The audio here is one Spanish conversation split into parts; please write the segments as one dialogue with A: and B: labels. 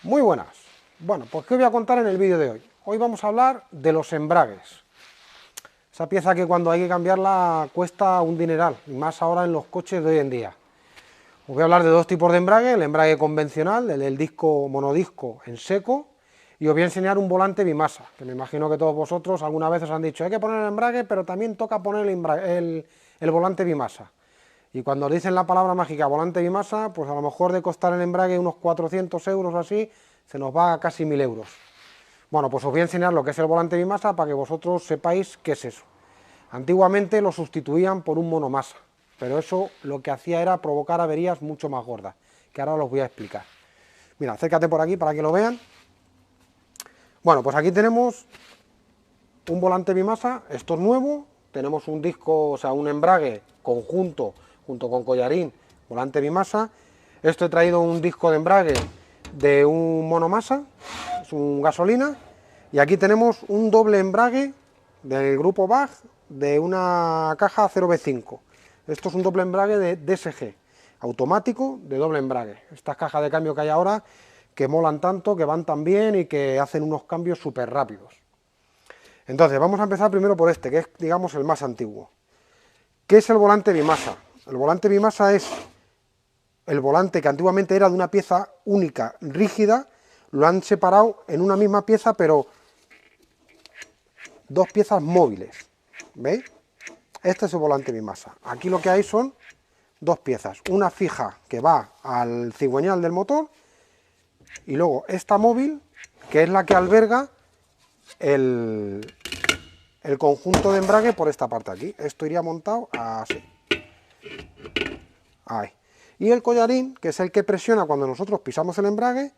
A: Muy buenas. Bueno, pues ¿qué voy a contar en el vídeo de hoy? Hoy vamos a hablar de los embragues. Esa pieza que cuando hay que cambiarla cuesta un dineral, y más ahora en los coches de hoy en día. Os voy a hablar de dos tipos de embrague, el embrague convencional, el del disco monodisco en seco, y os voy a enseñar un volante bimasa, que me imagino que todos vosotros alguna vez os han dicho, hay que poner el embrague, pero también toca poner el volante bimasa. Y cuando os dicen la palabra mágica volante bimasa, pues a lo mejor de costar el embrague unos 400 euros o así, se nos va a casi 1000 euros. Bueno, pues os voy a enseñar lo que es el volante bimasa para que vosotros sepáis qué es eso. Antiguamente lo sustituían por un monomasa, pero eso lo que hacía era provocar averías mucho más gordas, que ahora os voy a explicar. Mira, acércate por aquí para que lo vean. Bueno, pues aquí tenemos un volante bimasa, esto es nuevo, tenemos un disco, o sea, un embrague conjunto, junto con collarín, volante bimasa. Esto he traído un disco de embrague de un monomasa, es un gasolina, y aquí tenemos un doble embrague del grupo BAG de una caja 0V5. Esto es un doble embrague de DSG, automático de doble embrague. Estas cajas de cambio que hay ahora que molan tanto, que van tan bien y que hacen unos cambios súper rápidos. Entonces, vamos a empezar primero por este, que es, digamos, el más antiguo. ¿Qué es el volante bimasa? El volante bimasa es el volante que antiguamente era de una pieza única, rígida, lo han separado en una misma pieza, pero dos piezas móviles. ¿Veis? Este es el volante bimasa. Aquí lo que hay son dos piezas, una fija que va al cigüeñal del motor y luego esta móvil, que es la que alberga el conjunto de embrague por esta parte aquí. Esto iría montado así. Ahí. Y el collarín, que es el que presiona cuando nosotros pisamos el embrague,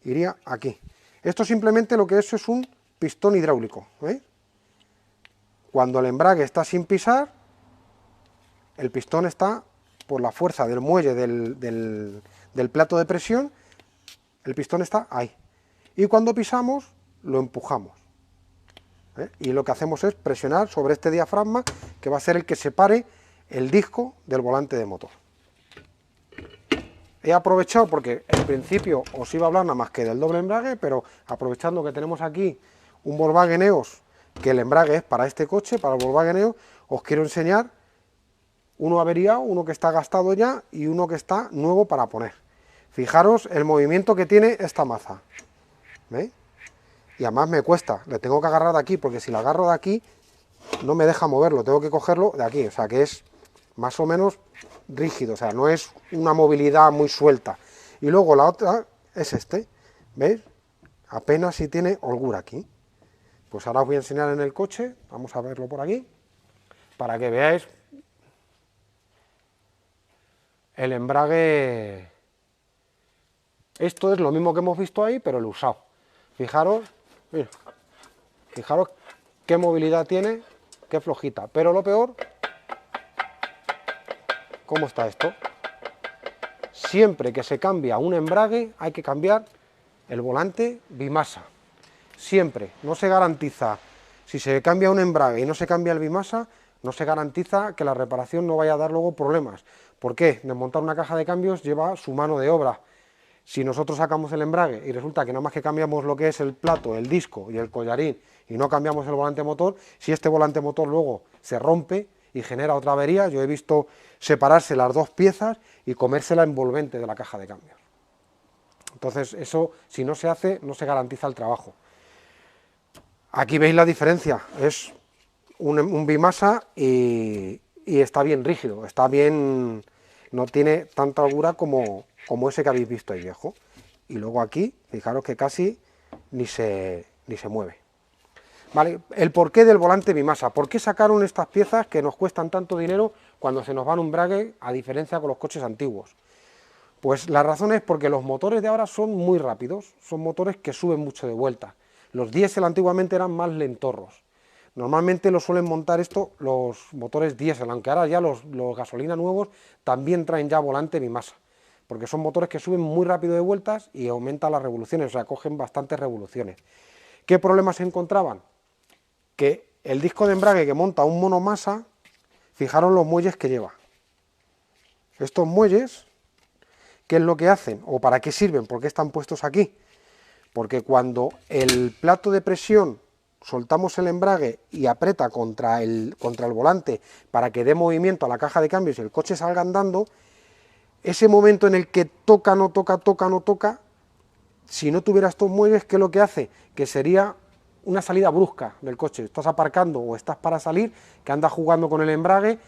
A: iría aquí. Esto simplemente lo que es un pistón hidráulico. ¿Veis? Cuando el embrague está sin pisar, el pistón está por la fuerza del muelle del plato de presión, el pistón está ahí. Y cuando pisamos, lo empujamos. Y lo que hacemos es presionar sobre este diafragma, que va a ser el que separe el disco del volante de motor. He aprovechado, porque en principio os iba a hablar nada más que del doble embrague, pero aprovechando que tenemos aquí un Volkswagen EOS, que el embrague es para este coche, para el Volkswagen EOS, os quiero enseñar uno averiado, uno que está gastado ya y uno que está nuevo para poner. Fijaros el movimiento que tiene esta maza. ¿Veis? Y además me cuesta, le tengo que agarrar de aquí, porque si la agarro de aquí no me deja moverlo, tengo que cogerlo de aquí, o sea que es más o menos rígido, o sea, no es una movilidad muy suelta. Y luego la otra es este, ¿veis? Apenas si tiene holgura aquí. Pues ahora os voy a enseñar en el coche, vamos a verlo por aquí, para que veáis el embrague. Esto es lo mismo que hemos visto ahí, pero el usado. Fijaros, mira, fijaros qué movilidad tiene, qué flojita. Pero lo peor, ¿cómo está esto? Siempre que se cambia un embrague hay que cambiar el volante bimasa. Siempre, no se garantiza, si se cambia un embrague y no se cambia el bimasa, no se garantiza que la reparación no vaya a dar luego problemas. ¿Por qué? Desmontar una caja de cambios lleva su mano de obra. Si nosotros sacamos el embrague y resulta que nada más que cambiamos lo que es el plato, el disco y el collarín y no cambiamos el volante motor, si este volante motor luego se rompe y genera otra avería, yo he visto separarse las dos piezas y comerse la envolvente de la caja de cambios. Entonces eso, si no se hace, no se garantiza el trabajo. Aquí veis la diferencia, es un bimasa y está bien rígido, está bien, no tiene tanta holgura como ese que habéis visto ahí viejo. Y luego aquí, fijaros que casi ni se mueve. Vale, el porqué del volante bimasa. ¿Por qué sacaron estas piezas que nos cuestan tanto dinero cuando se nos va un embrague, a diferencia con los coches antiguos? Pues la razón es porque los motores de ahora son muy rápidos, son motores que suben mucho de vuelta. Los diésel antiguamente eran más lentorros. Normalmente lo suelen montar esto los motores diésel, aunque ahora ya los gasolina nuevos también traen ya volante bimasa, porque son motores que suben muy rápido de vueltas y aumentan las revoluciones, o sea, cogen bastantes revoluciones. ¿Qué problemas se encontraban? Que el disco de embrague que monta un monomasa, fijaros los muelles que lleva. Estos muelles, ¿qué es lo que hacen? ¿O para qué sirven? ¿Por qué están puestos aquí? porque cuando el plato de presión soltamos el embrague y aprieta contra el volante para que dé movimiento a la caja de cambios y el coche salga andando, ese momento en el que toca, no toca, toca, no toca, si no tuviera estos muelles, ¿qué es lo que hace? Que sería una salida brusca del coche. Estás aparcando o estás para salir, que andas jugando con el embrague.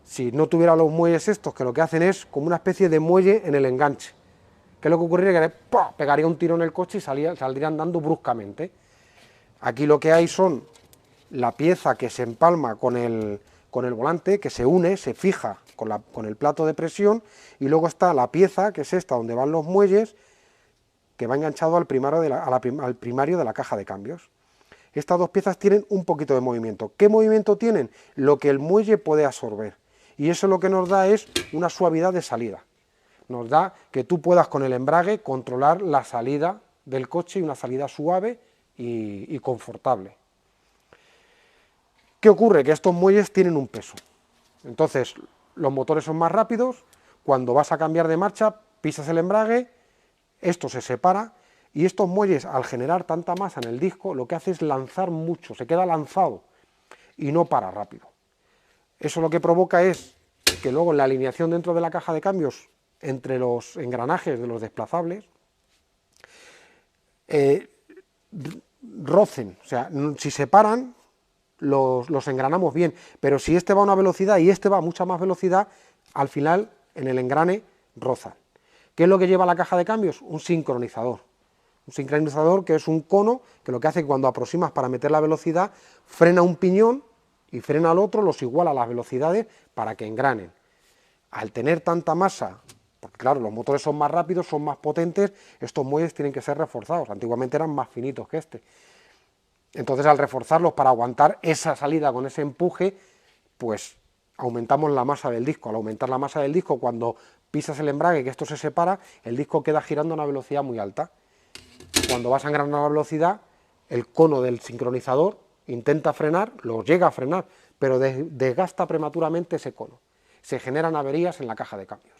A: Si no tuviera los muelles estos, que lo que hacen es como una especie de muelle en el enganche. ¿Qué es lo que ocurriría? Que pegaría un tiro en el coche y saldría andando bruscamente. Aquí lo que hay son la pieza que se empalma con el volante, que se une, se fija con el plato de presión, y luego está la pieza, que es esta, donde van los muelles, que va enganchado al primario de la caja de cambios. Estas dos piezas tienen un poquito de movimiento. ¿Qué movimiento tienen? Lo que el muelle puede absorber. Y eso lo que nos da es una suavidad de salida. Nos da que tú puedas con el embrague controlar la salida del coche, y una salida suave y confortable. ¿Qué ocurre? Que estos muelles tienen un peso. Entonces, los motores son más rápidos. Cuando vas a cambiar de marcha, pisas el embrague, esto se separa, y estos muelles, al generar tanta masa en el disco, lo que hace es lanzar mucho, se queda lanzado y no para rápido. Eso lo que provoca es que luego en la alineación dentro de la caja de cambios, entre los engranajes de los desplazables, rocen, o sea, si se paran, los engranamos bien, pero si este va a una velocidad y este va a mucha más velocidad, al final en el engrane rozan. ¿Qué es lo que lleva la caja de cambios? Un sincronizador. Un sincronizador que es un cono que lo que hace que cuando aproximas para meter la velocidad, frena un piñón y frena al otro, los iguala a las velocidades para que engranen. Al tener tanta masa, porque claro, los motores son más rápidos, son más potentes, estos muelles tienen que ser reforzados. Antiguamente eran más finitos que este. Entonces, al reforzarlos para aguantar esa salida con ese empuje, pues aumentamos la masa del disco. Al aumentar la masa del disco, cuando pisas el embrague, que esto se separa, el disco queda girando a una velocidad muy alta. Cuando vas a engranar a la velocidad, el cono del sincronizador intenta frenar, lo llega a frenar, pero desgasta prematuramente ese cono. Se generan averías en la caja de cambios.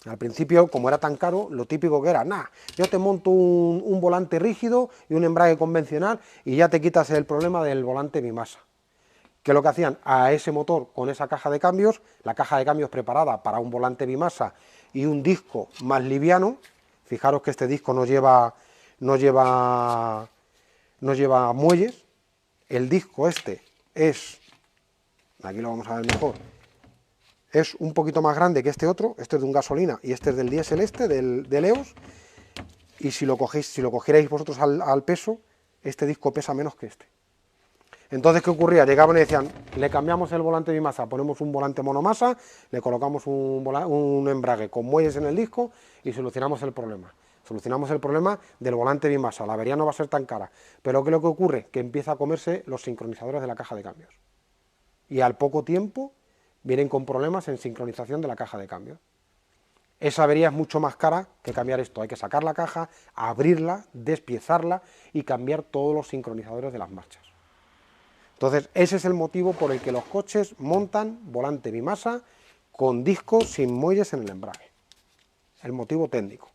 A: Al principio, como era tan caro, lo típico que era, yo te monto un volante rígido y un embrague convencional y ya te quitas el problema del volante bimasa. ¿Qué es lo que hacían? A ese motor con esa caja de cambios, la caja de cambios preparada para un volante bimasa y un disco más liviano. Fijaros que este disco no lleva muelles. El disco este es, aquí lo vamos a ver mejor, es un poquito más grande que este otro. Este es de un gasolina y este es del diésel, del EOS. Y si lo cogierais vosotros al peso, este disco pesa menos que este. Entonces, ¿qué ocurría? Llegaban y decían, le cambiamos el volante bimasa, ponemos un volante monomasa, le colocamos un embrague con muelles en el disco y solucionamos el problema. Solucionamos el problema del volante bimasa, la avería no va a ser tan cara. Pero ¿qué es lo que ocurre? Que empieza a comerse los sincronizadores de la caja de cambios. Y al poco tiempo vienen con problemas en sincronización de la caja de cambios. Esa avería es mucho más cara que cambiar esto. Hay que sacar la caja, abrirla, despiezarla y cambiar todos los sincronizadores de las marchas. Entonces, ese es el motivo por el que los coches montan volante bimasa con discos sin muelles en el embrague. El motivo técnico.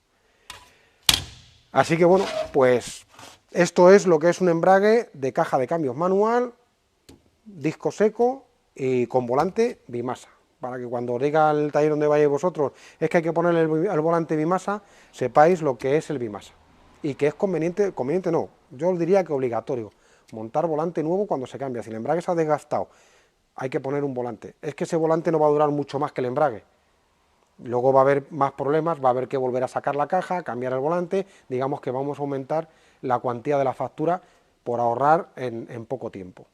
A: Así que bueno, pues esto es lo que es un embrague de caja de cambios manual, disco seco y con volante bimasa. Para que cuando os diga el taller donde vayáis vosotros, es que hay que ponerle el volante bimasa, sepáis lo que es el bimasa. Y que es conveniente no, yo os diría que obligatorio. Montar volante nuevo cuando se cambia. Si el embrague se ha desgastado, hay que poner un volante. Es que ese volante no va a durar mucho más que el embrague. Luego va a haber más problemas, va a haber que volver a sacar la caja, cambiar el volante. Digamos que vamos a aumentar la cuantía de la factura por ahorrar en poco tiempo.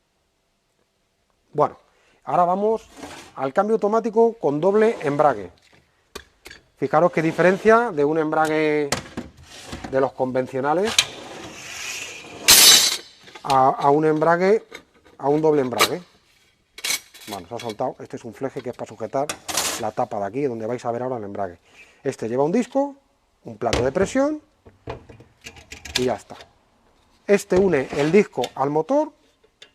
A: Bueno, ahora vamos al cambio automático con doble embrague. Fijaros qué diferencia de un embrague de los convencionales a un embrague, a un doble embrague. Bueno, se ha soltado. Este es un fleje que es para sujetar la tapa de aquí, donde vais a ver ahora el embrague. Este lleva un disco, un plato de presión y ya está. Este une el disco al motor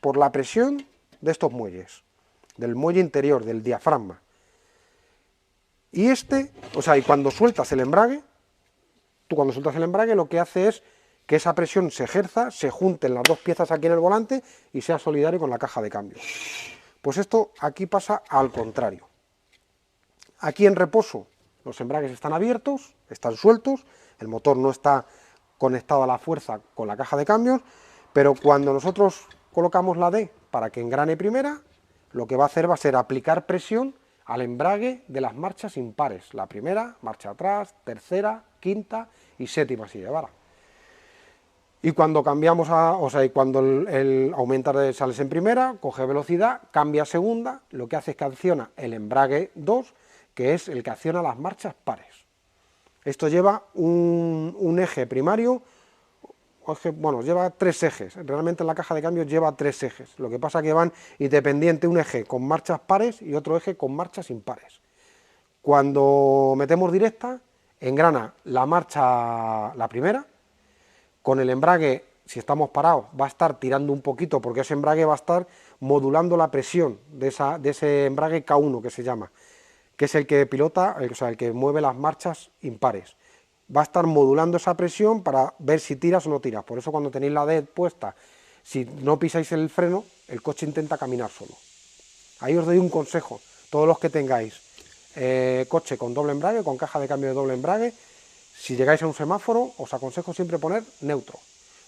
A: por la presión de estos muelles, del muelle interior, del diafragma. Y y cuando sueltas el embrague, tú cuando sueltas el embrague lo que hace es que esa presión se ejerza, se junten las dos piezas aquí en el volante y sea solidario con la caja de cambios. Pues esto aquí pasa al contrario. Aquí en reposo los embragues están abiertos, están sueltos, el motor no está conectado a la fuerza con la caja de cambios, pero cuando nosotros colocamos la D para que engrane primera, lo que va a hacer va a ser aplicar presión al embrague de las marchas impares. La primera, marcha atrás, tercera, quinta y séptima si llevara. Y cuando cambiamos y cuando el aumenta sales en primera, coge velocidad, cambia a segunda, lo que hace es que acciona el embrague 2, que es el que acciona las marchas pares. Esto lleva un eje primario, bueno, lleva 3 ejes, realmente en la caja de cambios lleva 3 ejes, lo que pasa que van independiente un eje con marchas pares y otro eje con marchas impares. Cuando metemos directa, engrana la marcha, la primera, con el embrague, si estamos parados, va a estar tirando un poquito porque ese embrague va a estar modulando la presión de ese embrague K1 que se llama, que es el que pilota, o sea, el que mueve las marchas impares. Va a estar modulando esa presión para ver si tiras o no tiras. Por eso cuando tenéis la D puesta, si no pisáis el freno, el coche intenta caminar solo. Ahí os doy un consejo, todos los que tengáis coche con doble embrague, con caja de cambio de doble embrague, si llegáis a un semáforo, os aconsejo siempre poner neutro,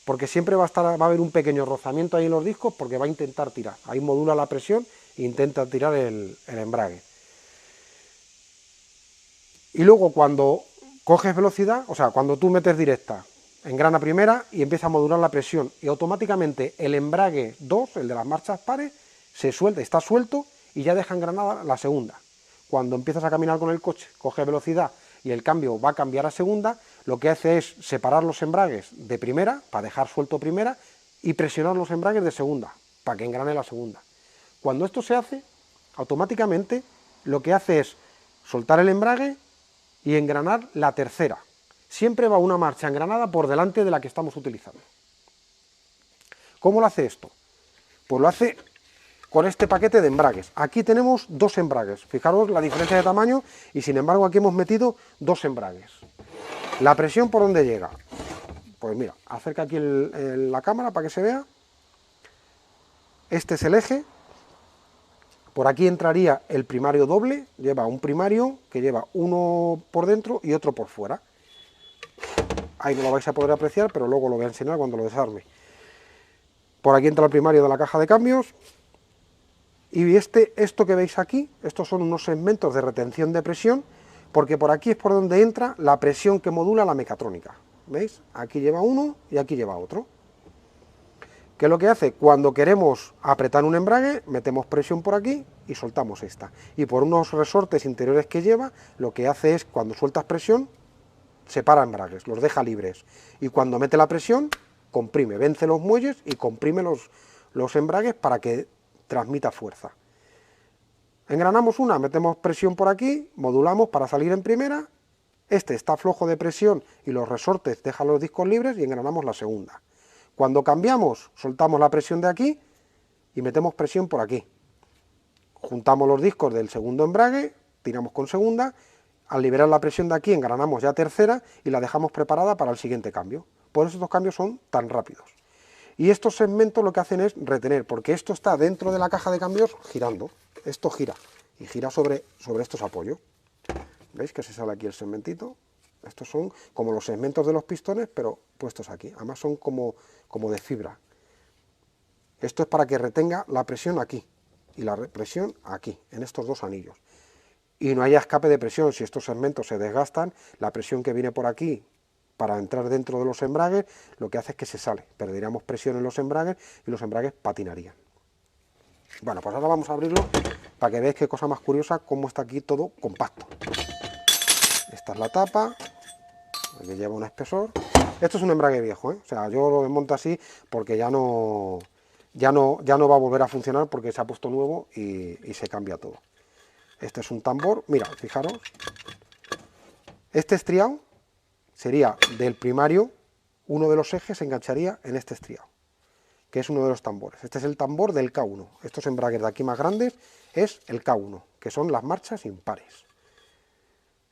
A: porque siempre va a haber un pequeño rozamiento ahí en los discos porque va a intentar tirar. Ahí modula la presión e intenta tirar el embrague. Y luego cuando coges velocidad, o sea, cuando tú metes directa, engrana primera y empieza a modular la presión y automáticamente el embrague 2, el de las marchas pares, se suelta, está suelto y ya deja engranada la segunda. Cuando empiezas a caminar con el coche, coge velocidad y el cambio va a cambiar a segunda, lo que hace es separar los embragues de primera, para dejar suelto primera, y presionar los embragues de segunda, para que engrane la segunda. Cuando esto se hace, automáticamente lo que hace es soltar el embrague y engranar la tercera. Siempre va una marcha engranada por delante de la que estamos utilizando. ¿Cómo lo hace esto? Pues lo hace con este paquete de embragues. Aquí tenemos 2 embragues, fijaros la diferencia de tamaño y sin embargo aquí hemos metido 2 embragues. ¿La presión por dónde llega? Pues mira, acerca aquí la cámara para que se vea. Este es el eje, por aquí entraría el primario doble, lleva un primario que lleva uno por dentro y otro por fuera. Ahí no lo vais a poder apreciar, pero luego lo voy a enseñar cuando lo desarme. Por aquí entra el primario de la caja de cambios. Y esto que veis aquí, estos son unos segmentos de retención de presión, porque por aquí es por donde entra la presión que modula la mecatrónica. ¿Veis? Aquí lleva uno y aquí lleva otro. ¿Qué es lo que hace? Cuando queremos apretar un embrague, metemos presión por aquí y soltamos esta. Y por unos resortes interiores que lleva, lo que hace es, cuando sueltas presión, separa embragues, los deja libres. Y cuando mete la presión, comprime, vence los muelles y comprime los embragues para que transmita fuerza. Engranamos una, metemos presión por aquí, modulamos para salir en primera, este está flojo de presión y los resortes dejan los discos libres y engranamos la segunda. Cuando cambiamos, soltamos la presión de aquí y metemos presión por aquí. Juntamos los discos del segundo embrague, tiramos con segunda, al liberar la presión de aquí engranamos ya tercera y la dejamos preparada para el siguiente cambio. Por eso estos cambios son tan rápidos. Y estos segmentos lo que hacen es retener, porque esto está dentro de la caja de cambios girando. Esto gira, y gira sobre estos apoyos. ¿Veis que se sale aquí el segmentito? Estos son como los segmentos de los pistones, pero puestos aquí. Además son como de fibra. Esto es para que retenga la presión aquí, y la presión aquí, en estos 2 anillos. Y no haya escape de presión. Si estos segmentos se desgastan, la presión que viene por aquí para entrar dentro de los embragues, lo que hace es que se sale, perderíamos presión en los embragues y los embragues patinarían. Bueno, pues ahora vamos a abrirlo para que veáis qué cosa más curiosa, cómo está aquí todo compacto. Esta es la tapa, que lleva un espesor. Esto es un embrague viejo, ¿eh? O sea, yo lo desmonto así porque ya no va a volver a funcionar porque se ha puesto nuevo y se cambia todo. Este es un tambor, mira, fijaros, este estriado sería del primario, uno de los ejes se engancharía en este estriado, que es uno de los tambores. Este es el tambor del K1. Estos embragues de aquí más grandes es el K1, que son las marchas impares.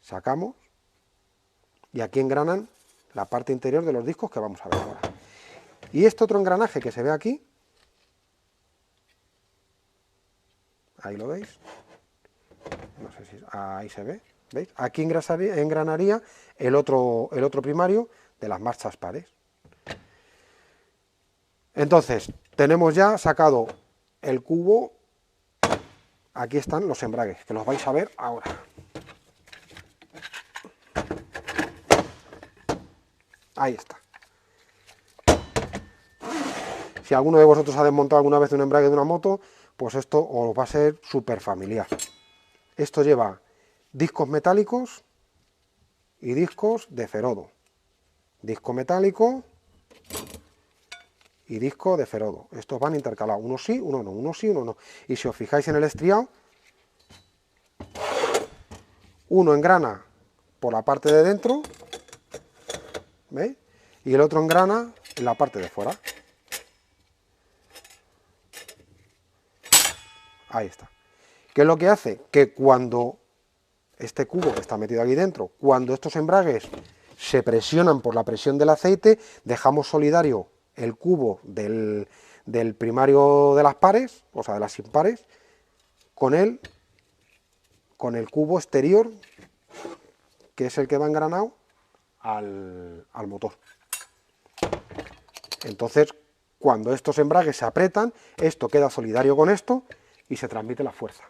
A: Sacamos y aquí engranan la parte interior de los discos que vamos a ver ahora. Y este otro engranaje que se ve aquí, ahí lo veis, no sé si ahí se ve, ¿veis? Aquí engranaría el otro primario de las marchas pares. Entonces, tenemos ya sacado el cubo, aquí están los embragues, que los vais a ver ahora. Ahí está. Si alguno de vosotros ha desmontado alguna vez un embrague de una moto, pues esto os va a ser súper familiar. Esto lleva discos metálicos y discos de ferodo. Disco metálico y disco de ferodo. Estos van intercalados, uno sí, uno no, uno sí, uno no. Y si os fijáis en el estriado, uno engrana por la parte de dentro, ¿veis? Y el otro engrana en la parte de fuera. Ahí está. ¿Qué es lo que hace? Que cuando este cubo que está metido aquí dentro, cuando estos embragues se presionan por la presión del aceite, dejamos solidario el cubo del primario de las pares, o sea, de las impares, con el cubo exterior, que es el que va engranado al motor. Entonces, cuando estos embragues se apretan, esto queda solidario con esto y se transmite la fuerza.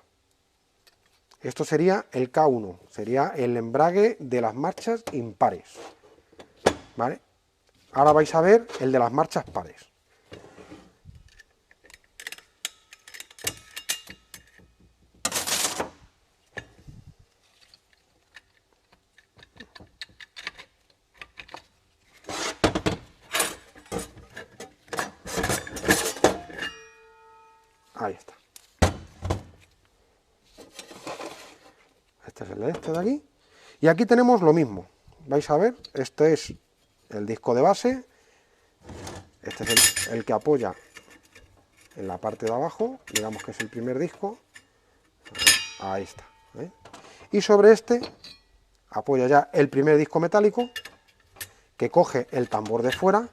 A: Esto sería el K1, sería el embrague de las marchas impares, ¿vale? Ahora vais a ver el de las marchas pares. Ahí está. Este es el de este de aquí. Y aquí tenemos lo mismo. Vais a ver, este es el disco de base. Este es el que apoya en la parte de abajo. Digamos que es el primer disco. Ahí está. ¿Eh? Y sobre este apoya ya el primer disco metálico, que coge el tambor de fuera.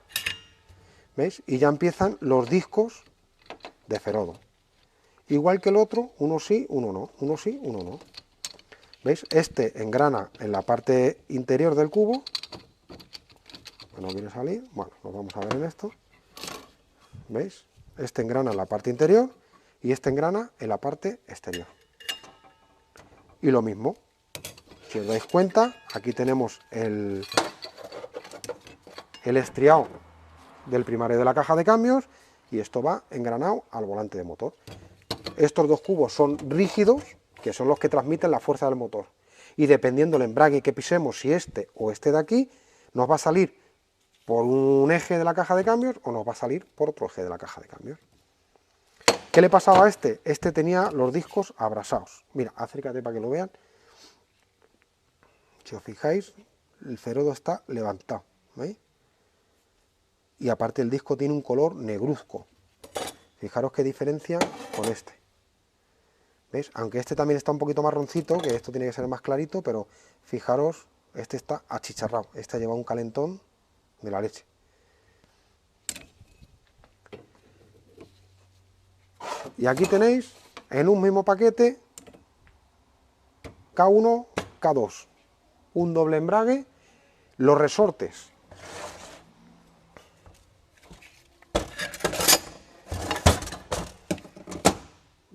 A: ¿Veis? Y ya empiezan los discos de ferodo. Igual que el otro, uno sí, uno no. Uno sí, uno no. ¿Veis? Este engrana en la parte interior del cubo. No quiere salir. Bueno, lo vamos a ver en esto. ¿Veis? Este engrana en la parte interior y este engrana en la parte exterior. Y lo mismo. Si os dais cuenta, aquí tenemos el estriado del primario de la caja de cambios y esto va engranado al volante de motor. Estos dos cubos son rígidos, que son los que transmiten la fuerza del motor. Y dependiendo del embrague que pisemos, si este o este de aquí, nos va a salir por un eje de la caja de cambios o nos va a salir por otro eje de la caja de cambios. ¿Qué le pasaba a este? Este tenía los discos abrasados. Mira, acércate para que lo vean. Si os fijáis, el ferodo está levantado, ¿veis? Y aparte el disco tiene un color negruzco. Fijaros qué diferencia con este. ¿Veis? Aunque este también está un poquito marroncito, que esto tiene que ser más clarito, pero fijaros, este está achicharrado. Este lleva un calentón de la leche. Y aquí tenéis, en un mismo paquete, K1, K2. Un doble embrague, los resortes.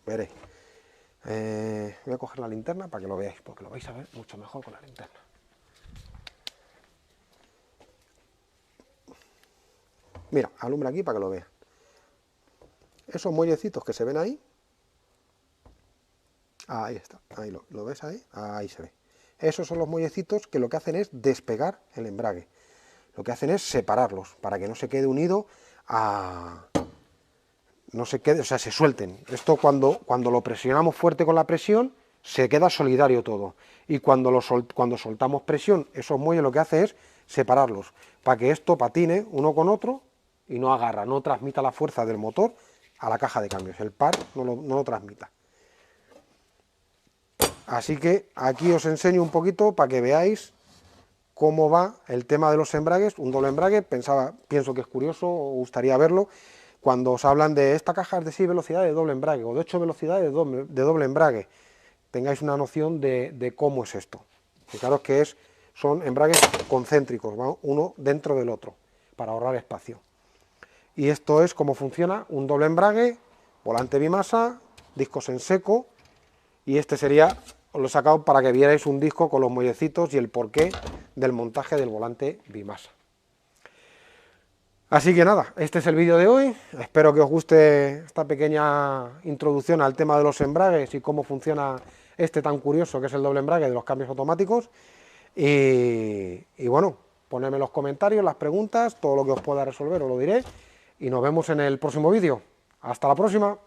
A: Veréis. Voy a coger la linterna para que lo veáis, porque lo vais a ver mucho mejor con la linterna. Mira, alumbra aquí para que lo vean. Esos muellecitos que se ven ahí, ahí está, ahí lo ves ahí, ahí se ve. Esos son los muellecitos que lo que hacen es despegar el embrague. Lo que hacen es separarlos para que no se quede unido a... no se quede, o sea, se suelten. Esto cuando lo presionamos fuerte con la presión, se queda solidario todo. Y cuando soltamos presión, esos muelles lo que hace es separarlos, para que esto patine uno con otro y no agarra, no transmita la fuerza del motor a la caja de cambios. El par no lo transmita. Así que aquí os enseño un poquito para que veáis cómo va el tema de los embragues, un doble embrague, pienso que es curioso, o gustaría verlo, cuando os hablan de esta caja es de 6 velocidades de doble embrague, o de 8 velocidades de doble embrague, tengáis una noción de cómo es esto. Fijaros que son embragues concéntricos, ¿va? Uno dentro del otro, para ahorrar espacio. Y esto es cómo funciona un doble embrague, volante bimasa, discos en seco, y este sería, os lo he sacado para que vierais un disco con los muellecitos y el porqué del montaje del volante bimasa. Así que nada, este es el vídeo de hoy, espero que os guste esta pequeña introducción al tema de los embragues y cómo funciona este tan curioso que es el doble embrague de los cambios automáticos. Y bueno, ponedme en los comentarios las preguntas, todo lo que os pueda resolver os lo diré, y nos vemos en el próximo vídeo. ¡Hasta la próxima!